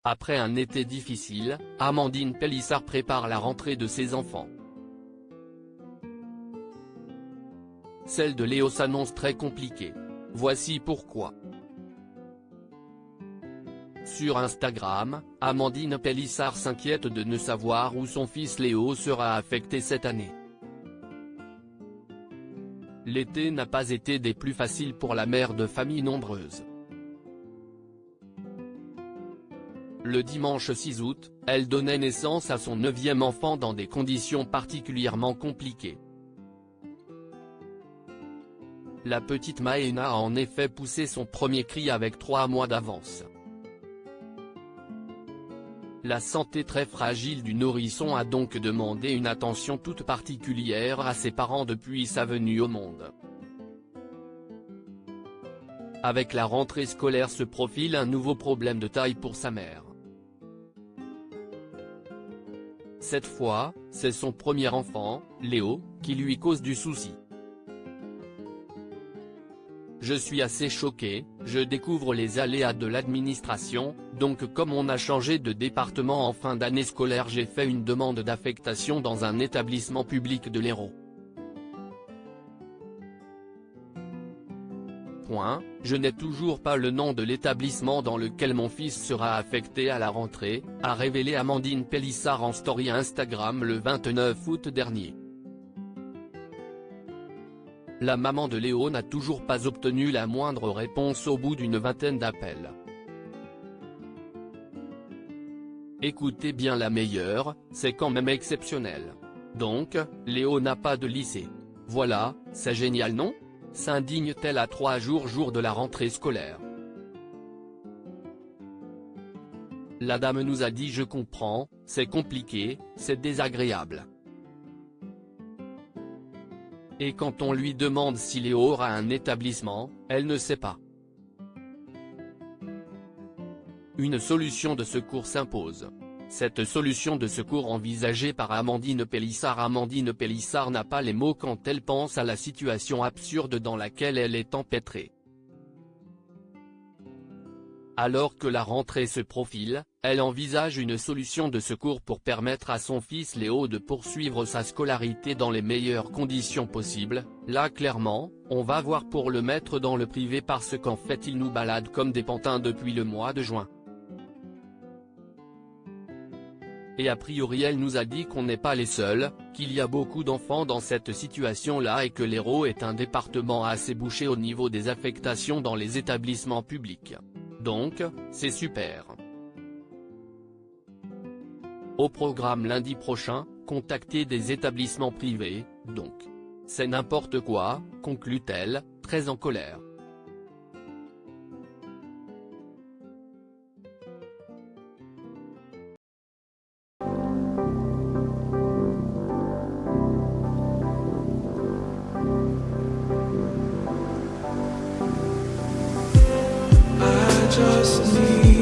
Après un été difficile, Amandine Pélissard prépare la rentrée de ses enfants. Celle de Léo s'annonce très compliquée. Voici pourquoi. Sur Instagram, Amandine Pélissard s'inquiète de ne savoir où son fils Léo sera affecté cette année. L'été n'a pas été des plus faciles pour la mère de famille nombreuse. Le dimanche 6 août, elle donnait naissance à son 9e enfant dans des conditions particulièrement compliquées. La petite Maëna a en effet poussé son premier cri avec 3 mois d'avance. La santé très fragile du nourrisson a donc demandé une attention toute particulière à ses parents depuis sa venue au monde. Avec la rentrée scolaire se profile un nouveau problème de taille pour sa mère. Cette fois, c'est son premier enfant, Léo, qui lui cause du souci. Je suis assez choqué, je découvre les aléas de l'administration, donc comme on a changé de département en fin d'année scolaire, j'ai fait une demande d'affectation dans un établissement public de l'Hérault. Je n'ai toujours pas le nom de l'établissement dans lequel mon fils sera affecté à la rentrée, a révélé Amandine Pélissard en story Instagram le 29 août dernier. La maman de Léo n'a toujours pas obtenu la moindre réponse au bout d'une vingtaine d'appels. Écoutez bien la meilleure, c'est quand même exceptionnel. Donc, Léo n'a pas de lycée. Voilà, c'est génial non ? S'indigne-t-elle à 3 jours de la rentrée scolaire. La dame nous a dit: je comprends, c'est compliqué, c'est désagréable. Et quand on lui demande si Léo aura un établissement, elle ne sait pas. Une solution de secours s'impose. Cette solution de secours envisagée par Amandine Pélissard n'a pas les mots quand elle pense à la situation absurde dans laquelle elle est empêtrée. Alors que la rentrée se profile, elle envisage une solution de secours pour permettre à son fils Léo de poursuivre sa scolarité dans les meilleures conditions possibles. Là clairement, on va voir pour le mettre dans le privé parce qu'en fait il nous balade comme des pantins depuis le mois de juin. Et a priori elle nous a dit qu'on n'est pas les seuls, qu'il y a beaucoup d'enfants dans cette situation-là et que l'Hérault est un département assez bouché au niveau des affectations dans les établissements publics. Donc, c'est super. Au programme lundi prochain, contacter des établissements privés, donc. C'est n'importe quoi, conclut-elle, très en colère. Just need